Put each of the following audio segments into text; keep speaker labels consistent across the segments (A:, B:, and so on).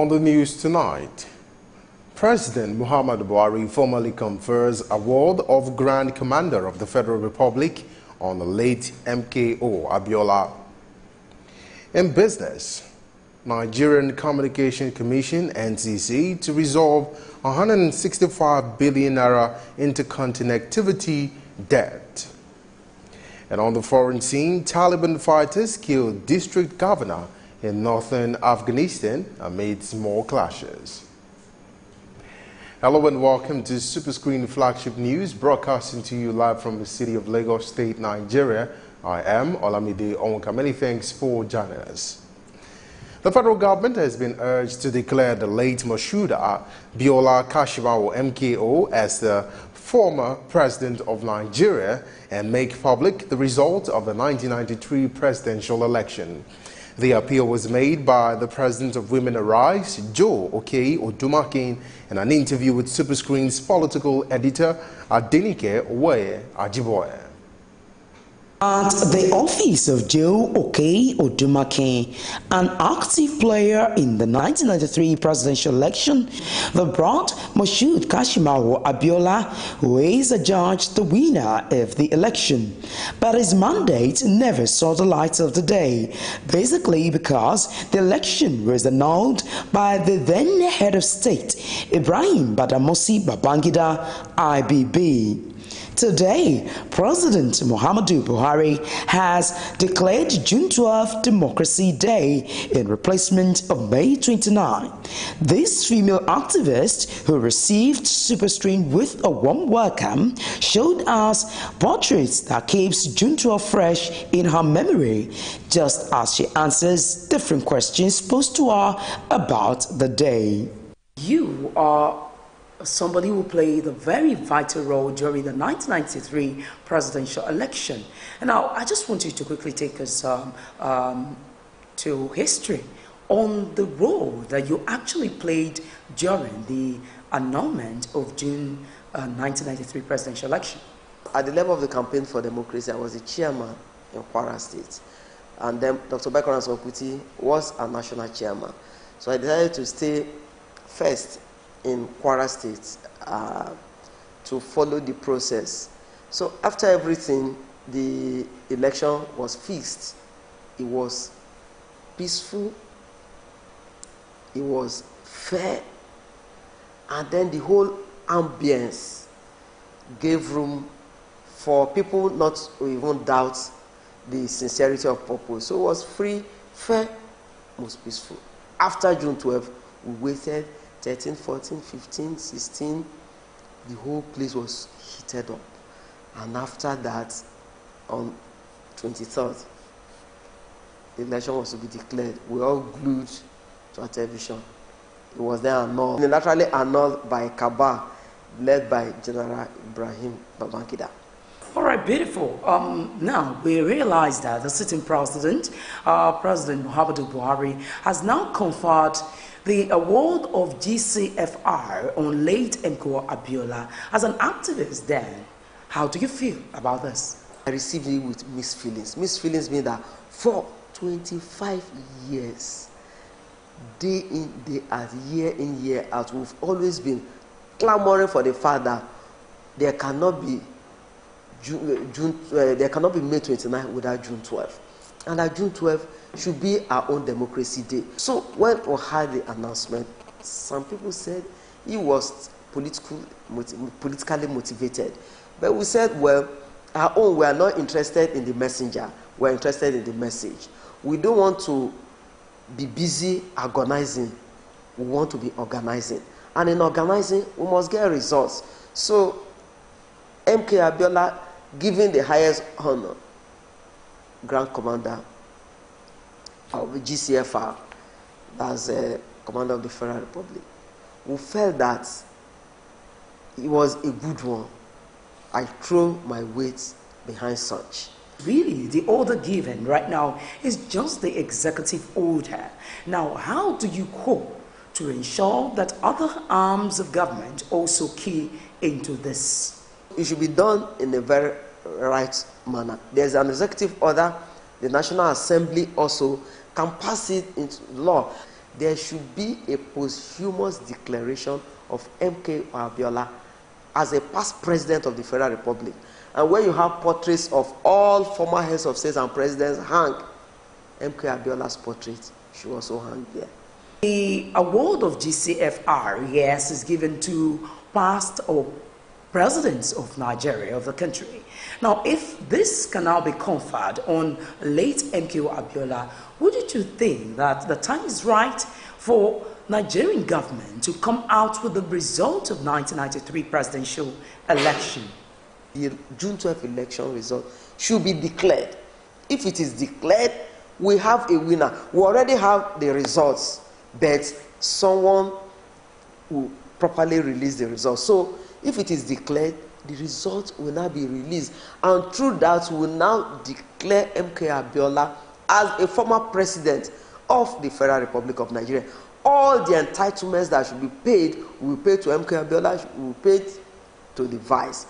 A: On the news tonight, President Muhammadu Buhari formally confers award of Grand Commander of the Federal Republic on the late MKO Abiola. In business, Nigerian Communication Commission (NCC) to resolve 165 billion naira interconnectivity debt. And on the foreign scene, Taliban fighters killed district governor in northern Afghanistan amid small clashes. Hello and welcome to Superscreen Flagship News, broadcasting to you live from the city of Lagos State, Nigeria. I am Olamide Onwuka. Many thanks for joining us. The federal government has been urged to declare the late Moshood Biola Kashimawo MKO as the former president of Nigeria and make public the result of the 1993 presidential election. The appeal was made by the president of Women Arise, Joe Okei Odumakin, in an interview with Superscreen's political editor Adenike Owoye Ajiboye.
B: At the office of Joe Okei Odumakin, an active player in the 1993 presidential election, the brought Moshood Kashimawo Abiola, who is adjudged the winner of the election. But his mandate never saw the light of the day, basically because the election was annulled by the then head of state, Ibrahim Badamasi Babangida, IBB. Today, President Muhammadu Buhari has declared June 12 Democracy Day in replacement of May 29. This female activist, who received Superscreen with a warm welcome, showed us portraits that keeps June 12 fresh in her memory, just as she answers different questions posed to her about the day. You are somebody who played a very vital role during the 1993 presidential election. And now I just want you to quickly take us to history on the role that you actually played during the annulment of June 1993 presidential election.
C: At the level of the Campaign for Democracy, I was the chairman in Kwara State. And then Dr. Bekara Sokuti was a national chairman. So I decided to stay first in Kwara State to follow the process. So after everything, the election was fixed. It was peaceful, it was fair, and then the whole ambience gave room for people not to even doubt the sincerity of purpose. So it was free, fair, most peaceful. After June 12, we waited 13, 14, 15, 16, the whole place was heated up. And after that, on 23rd, the election was to be declared. We all glued to our television. It was then annulled, unilaterally annulled by Kaba, led by General Ibrahim Babangida.
B: All right, beautiful. Now, we realize that the sitting president, President Muhammadu Buhari, has now conferred the award of GCFR on late MKO Abiola. As an activist then, how do you feel about this?
C: I received it with mixed feelings. Mixed feelings mean that for 25 years, day in, day out, year in, year out, we've always been clamoring for the fact that there cannot be there cannot be May 29 without June 12. And that June 12 should be our own democracy day. So when we had the announcement, some people said he was politically motivated. But we said, well, our own, we are not interested in the messenger. We are interested in the message. We don't want to be busy agonizing. We want to be organizing. And in organizing, we must get results. So MK Abiola, given the highest honor, Grand Commander of the GCFR, as a Commander of the Federal Republic, we felt that it was a good one. I throw my weight behind such.
B: Really, the order given right now is just the executive order. Now, how do you hope to ensure that other arms of government also key into this?
C: It should be done in a very right manner. There's an executive order. The National Assembly also can pass it into law. there should be a posthumous declaration of MK Abiola as a past president of the Federal Republic. And when you have portraits of all former heads of states and presidents hang, MK Abiola's portrait should also hang there.
B: The award of GCFR, yes, is given to past or presidents of Nigeria, of the country. Now, if this can now be conferred on late MK Abiola, wouldn't you think that the time is right for Nigerian government to come out with the result of 1993 presidential election?
C: The June 12 election result should be declared. If it is declared, we have a winner. We already have the results, but someone will properly release the results. So if it is declared, the results will now be released. And through that, we will now declare MK Abiola as a former president of the Federal Republic of Nigeria. All the entitlements that should be paid will be paid to MK Abiola, will be paid to the vice.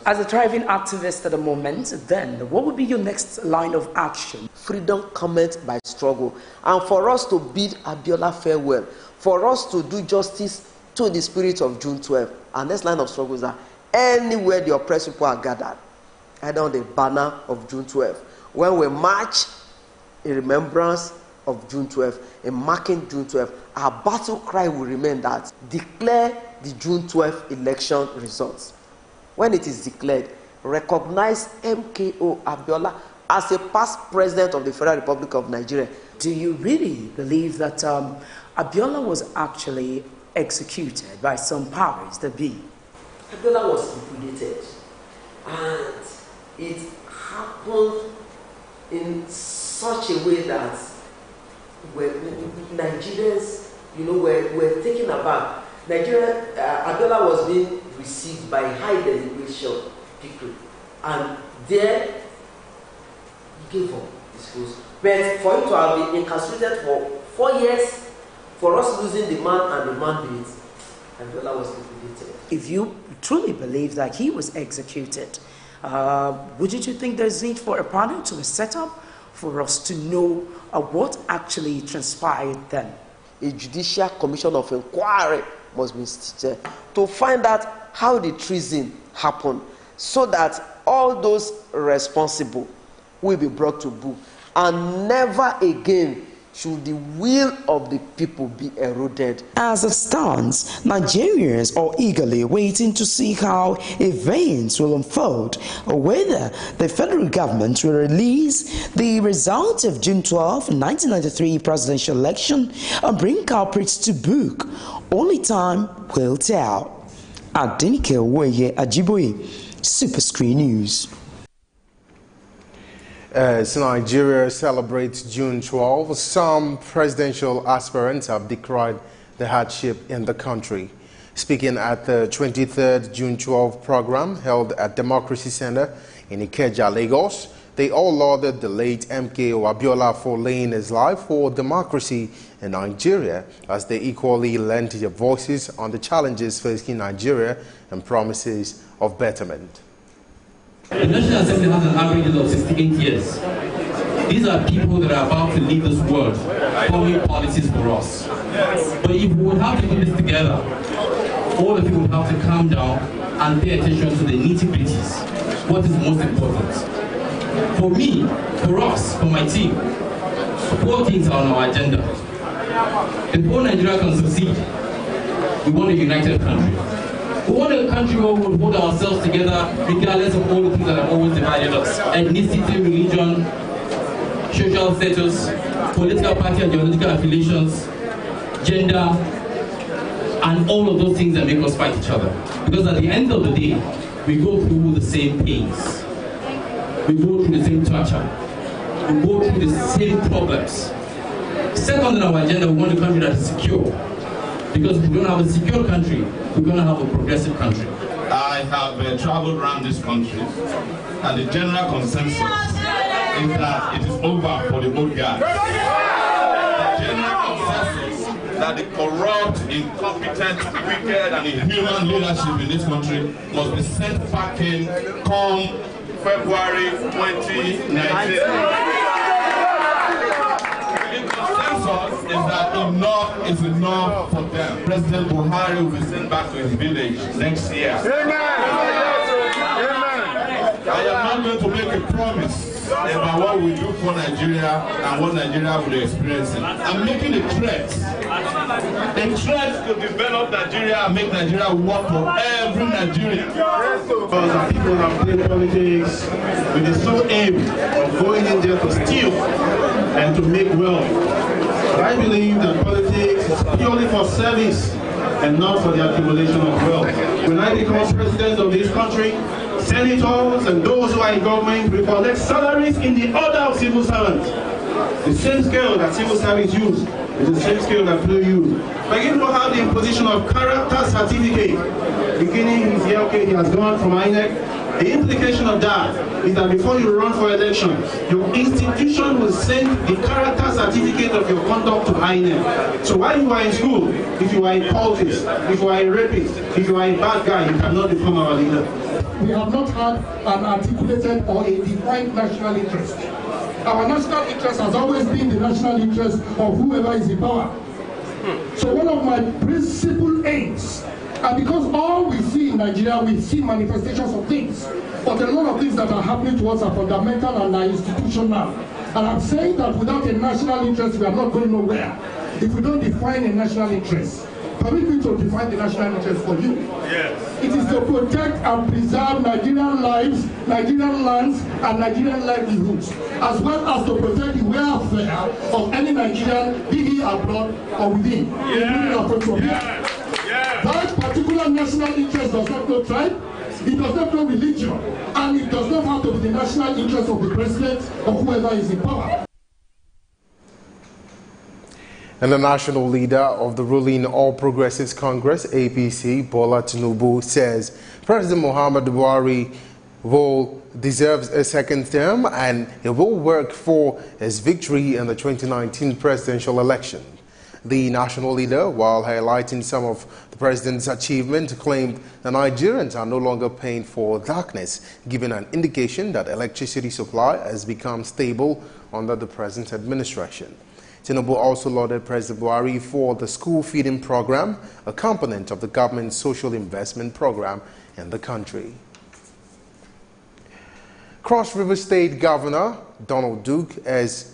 B: As a thriving activist at the moment, then, what would be your next line of action?
C: Freedom cometh by struggle. And for us to bid Abiola farewell, for us to do justice to the spirit of June 12, our next line of struggle is that anywhere the oppressed people are gathered, either on the banner of June 12, when we march in remembrance of June 12, in marking June 12, our battle cry will remain that declare the June 12 election results. When it is declared, recognize MKO Abiola as a past president of the Federal Republic of Nigeria.
B: Do you really believe that Abiola was actually executed by some powers that be?
C: Abiola was liquidated, and it happened in such a way that Nigerians, were taken aback. Abiola was being received by high delegation people, and there he gave up his post. But for him to have been incarcerated for 4 years, for us losing the man and the mandate, Abiola was liquidated.
B: If you truly believe that he was executed, wouldn't you think there's need for a panel to be set up for us to know what actually transpired then?
C: A judicial commission of inquiry must be instituted to find out how the treason happened, so that all those responsible will be brought to book, and never again should the will of the people be eroded.
B: As it stands, Nigerians are eagerly waiting to see how events will unfold, or whether the federal government will release the results of June 12, 1993 presidential election and bring culprits to book. Only time will tell. Adenike Weye Ajiboye, Superscreen News.
A: As Nigeria celebrates June 12, some presidential aspirants have decried the hardship in the country. Speaking at the 23rd June 12 program held at Democracy Center in Ikeja, Lagos, they all lauded the late MKO Abiola for laying his life for democracy in Nigeria, as they equally lent their voices on the challenges facing Nigeria and promises of betterment.
D: The National Assembly has an average of 68 years. These are people that are about to leave this world, forming policies for us. But if we would have to do this together, all the people would have to calm down and pay attention to the nitty-gritties. What is most important? For me, for us, for my team, 4 things are on our agenda. Before Nigeria can succeed, we want a united country. We want a country where we will hold ourselves together regardless of all the things that have always divided us. Ethnicity, religion, social status, political party and ideological affiliations, gender, and all of those things that make us fight each other. Because at the end of the day, we go through the same pains. We go through the same torture. We go through the same problems. Second on our agenda, we want a country that is secure. Because if we don't have a secure country, we're going to have a progressive country.
E: I have traveled around this country, and the general consensus is that it is over for the old guys. The general consensus that the corrupt, incompetent, wicked, and inhuman leadership in this country must be sent packing come February 2019. The consensus that enough is enough for them. President Buhari will be sent back to his village next year. Amen. I am not going to make a promise about what we do for Nigeria and what Nigeria will experience. I'm making a threat to develop Nigeria and make Nigeria work for every Nigerian.
F: Because people have played politics with the sole aim of going in there to steal and to make wealth. But I believe that politics is purely for service and not for the accumulation of wealth. When I become president of this country, senators and those who are in government will collect salaries in the order of civil servants. The same scale that civil service use is the same scale that people use. But if you have the imposition of character certificate, beginning his year, okay, he has gone from INEC. The implication of that is that before you run for election, your institution will send the character certificate of your conduct to INEC. So while you are in school, if you are a cultist, if you are a rapist, if you are a bad guy, you cannot become our leader.
G: We have not had an articulated or a defined national interest. Our national interest has always been the national interest of whoever is in power. So one of my principal aims, and because all we see in Nigeria, we see manifestations of things, but a lot of things that are happening to us are fundamental and are institutional. And I'm saying that without a national interest, we are not going nowhere. If we don't define a national interest, permit me to define the national interest for you. Yes. It is to protect and preserve Nigerian lives, Nigerian lands, and Nigerian livelihoods, as well as to protect the welfare of any Nigerian, be he abroad or within. That particular national interest does not know tribe, it does not know religion, and it does not have to be the national interest of the president or whoever is in power.
A: And the national leader of the ruling All Progressives Congress, APC, Bola Tinubu, says President Muhammadu Buhari deserves a second term and he will work for his victory in the 2019 presidential election. The national leader, while highlighting some of the president's achievements, claimed the Nigerians are no longer paying for darkness, giving an indication that electricity supply has become stable under the present administration. Tinubu also lauded President Buhari for the school feeding program, a component of the government's social investment program in the country. Cross River State Governor Donald Duke has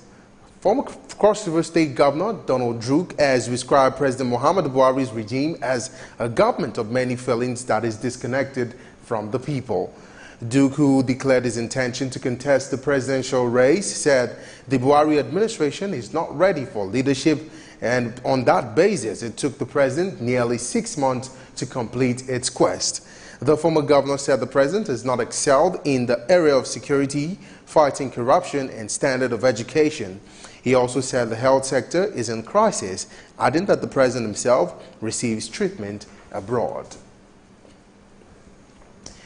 A: described President Muhammadu Buhari's regime as a government of many failings that is disconnected from the people. Duke, who declared his intention to contest the presidential race, said the Buhari administration is not ready for leadership, and on that basis, it took the president nearly 6 months to complete its quest. The former governor said the president has not excelled in the area of security, fighting corruption, and standard of education. He also said the health sector is in crisis, adding that the president himself receives treatment abroad.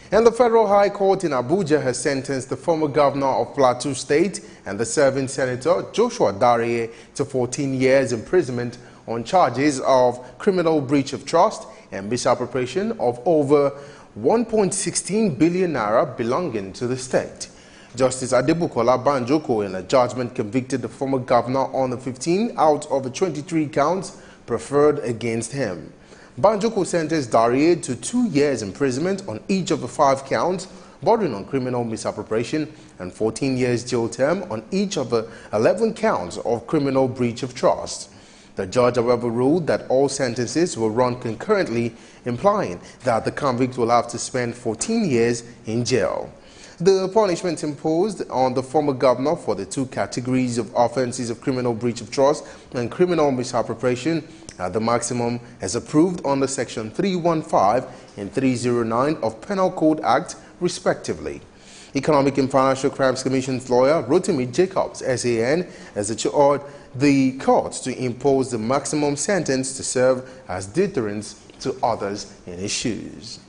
A: And the Federal High Court in Abuja has sentenced the former governor of Plateau State and the serving senator Joshua Dariye to 14 years imprisonment on charges of criminal breach of trust and misappropriation of over 1.16 billion naira belonging to the state. Justice Adebukola Banjoko, in a judgment, convicted the former governor on the 15 out of the 23 counts preferred against him. Banjoko sentenced Dariye to 2 years imprisonment on each of the 5 counts, bordering on criminal misappropriation, and 14 years jail term on each of the 11 counts of criminal breach of trust. The judge, however, ruled that all sentences will run concurrently, implying that the convict will have to spend 14 years in jail. The punishment imposed on the former governor for the 2 categories of offenses of criminal breach of trust and criminal misappropriation at the maximum as approved under Section 315 and 309 of Penal Code Act, respectively. Economic and Financial Crimes Commission's lawyer, Rotimi Jacobs, SAN, has assured the court to impose the maximum sentence to serve as deterrence to others in his shoes.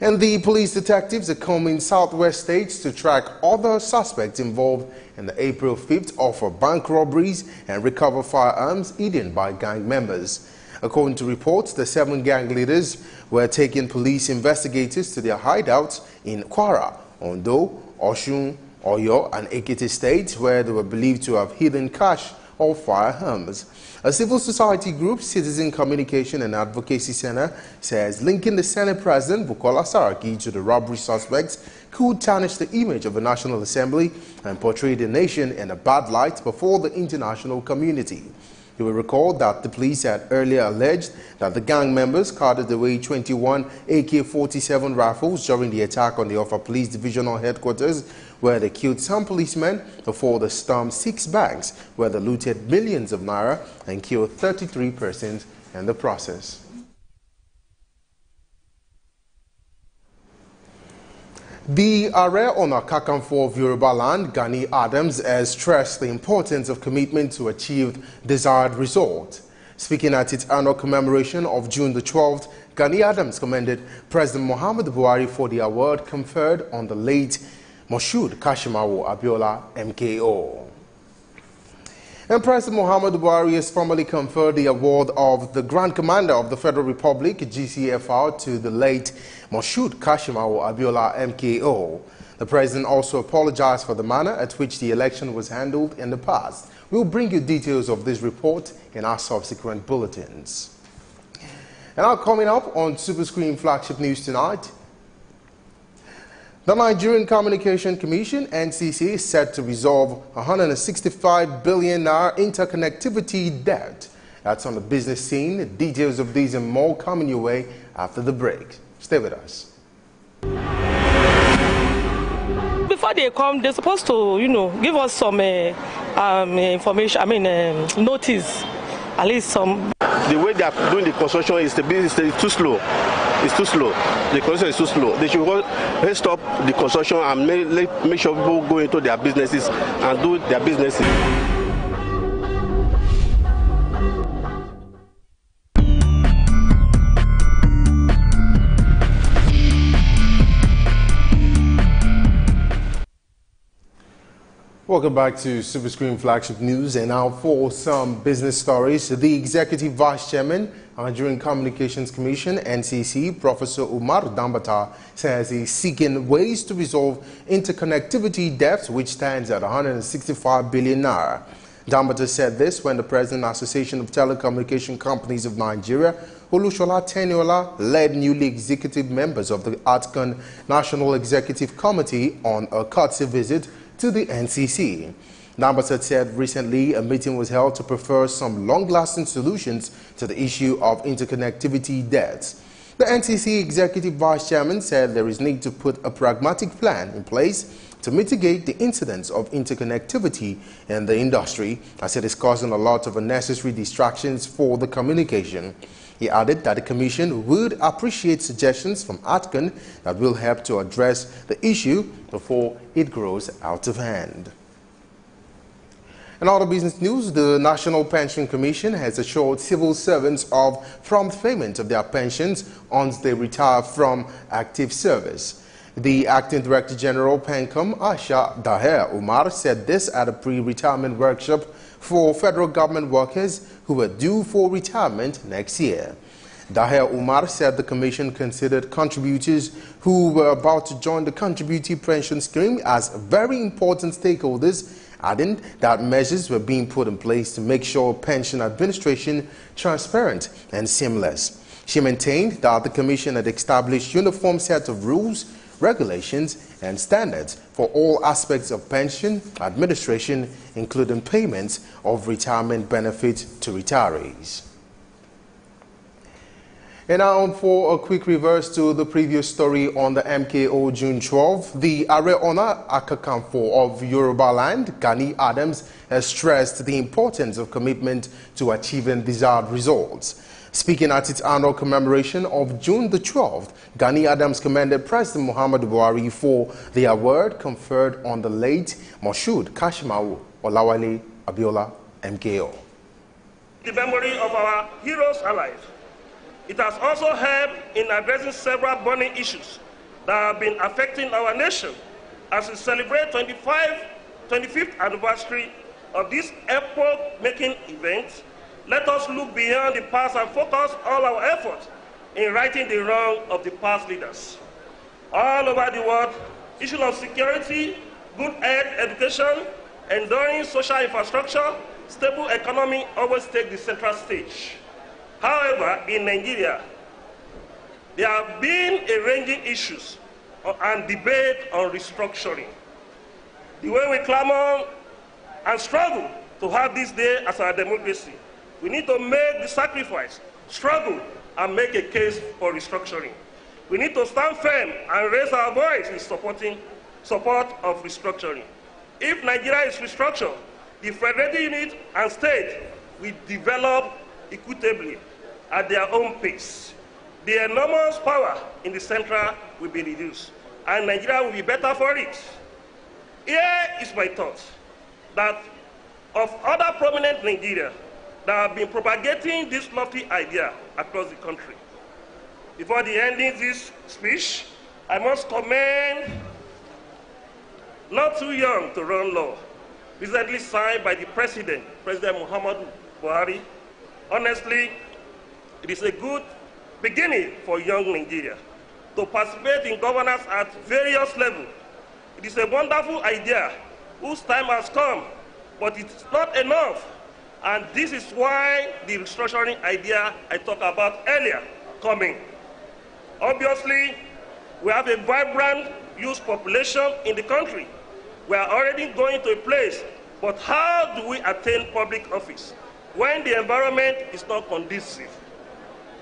A: And the police detectives are combing southwest states to track other suspects involved in the April 5th offer bank robberies and recover firearms hidden by gang members. According to reports, the 7 gang leaders were taking police investigators to their hideouts in Kwara, Ondo, Osun, Oyo, and Ekiti states, where they were believed to have hidden cash of firearms. A civil society group, Citizen Communication and Advocacy Center, says linking the Senate President Bukola Saraki to the robbery suspects could tarnish the image of the National Assembly and portray the nation in a bad light before the international community. You will recall that the police had earlier alleged that the gang members carted away 21 AK-47 rifles during the attack on the Offa Police Divisional Headquarters, where they killed some policemen before they stormed 6 banks, where they looted millions of naira and killed 33 persons in the process. The Ààrẹ Ọ̀nà Kakanfò of Yoruba land, Gani Adams, has stressed the importance of commitment to achieve desired results. Speaking at its annual commemoration of June the 12th, Gani Adams commended President Muhammadu Buhari for the award conferred on the late Moshood Kashimawo Abiola, MKO. And President Muhammadu Buhari has formally conferred the award of the Grand Commander of the Federal Republic, GCFR, to the late Moshood Kashimawo Abiola, MKO. The President also apologized for the manner at which the election was handled in the past. We'll bring you details of this report in our subsequent bulletins. And now coming up on Superscreen Flagship News tonight, the Nigerian Communication Commission, NCC, is set to resolve 165 billion naira interconnectivity debt. That's on the business scene. Details of these and more coming your way after the break. Stay with us.
H: Before they come, they're supposed to, give us some information, notice, at least some.
I: The way they are doing the construction is too slow. It's too slow. The construction is too slow. They should stop the construction and make sure people go into their businesses and do their businesses.
A: Welcome back to Superscreen Flagship News, and now for some business stories. The Executive Vice Chairman, Nigerian Communications Commission, NCC, Professor Umar Dambata, says he's seeking ways to resolve interconnectivity debt, which stands at 165 billion naira. Dambata said this when the President Association of Telecommunication Companies of Nigeria, Olushola Teniola, led newly executive members of the ATCON National Executive Committee on a courtesy visit to the NCC. Dambata said recently a meeting was held to prefer some long-lasting solutions to the issue of interconnectivity debts. The NCC Executive Vice Chairman said there is need to put a pragmatic plan in place to mitigate the incidence of interconnectivity in the industry, as it is causing a lot of unnecessary distractions for the communication. He added that the Commission would appreciate suggestions from ATCON that will help to address the issue before it grows out of hand. In other business news, the National Pension Commission has assured civil servants of prompt payment of their pensions once they retire from active service. The Acting Director General, PENCOM, Asha Daher Umar, said this at a pre-retirement workshop for federal government workers who are due for retirement next year. Daher Umar said the Commission considered contributors who were about to join the contributory pension scheme as very important stakeholders, adding that measures were being put in place to make sure pension administration transparent and seamless. She maintained that the Commission had established uniform set of rules, regulations and standards for all aspects of pension administration, including payments of retirement benefits to retirees. And now for a quick reverse to the previous story on the MKO June 12. The Ààrẹ Ọ̀nà Kakanfò of Yoruba land, Gani Adams, has stressed the importance of commitment to achieving desired results. Speaking at its annual commemoration of June the 12th, Gani Adams commended President Muhammadu Buhari for the award conferred on the late Moshood Kashimawo Olawale Abiola, MKO.
J: The memory of our heroes alive. It has also helped in addressing several burning issues that have been affecting our nation. As we celebrate 25th anniversary of this epoch-making event, let us look beyond the past and focus all our efforts in righting the wrong of the past leaders. All over the world, issues of security, good health, education, enduring social infrastructure, stable economy always take the central stage. However, in Nigeria, there have been a ranging issues and debate on restructuring. The way we clamor and struggle to have this day as our democracy, we need to make the sacrifice, struggle, and make a case for restructuring. We need to stand firm and raise our voice in support of restructuring. If Nigeria is restructured, the federated unit and state will develop equitably at their own pace. The enormous power in the central will be reduced, and Nigeria will be better for it. Here is my thought that of other prominent Nigerians that have been propagating this lofty idea across the country. Before the ending this speech, I must commend Not Too Young to Run Law, recently signed by the President Muhammadu Buhari. Honestly, it is a good beginning for young Nigeria to participate in governance at various levels. It is a wonderful idea whose time has come, but it's not enough. And this is why the restructuring idea I talked about earlier coming. Obviously, we have a vibrant youth population in the country. We are already going to a place, but how do we attain public office when the environment is not conducive?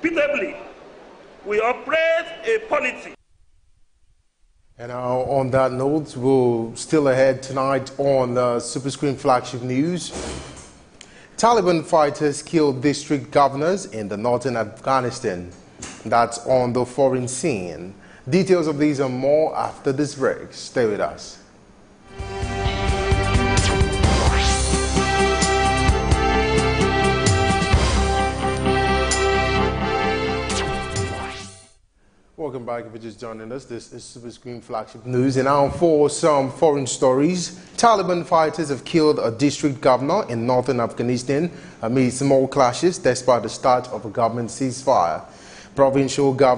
J: Pitiably, we operate a polity.
A: And now, on that note, we'll still ahead tonight on Superscreen flagship news. Taliban fighters killed district governors in the northern Afghanistan. That's on the foreign scene. Details of these and more after this break. Stay with us. Welcome back if you're just joining us. This is Superscreen flagship news. And now for some foreign stories. Taliban fighters have killed a district governor in northern Afghanistan amid small clashes despite the start of a government ceasefire. Provincial government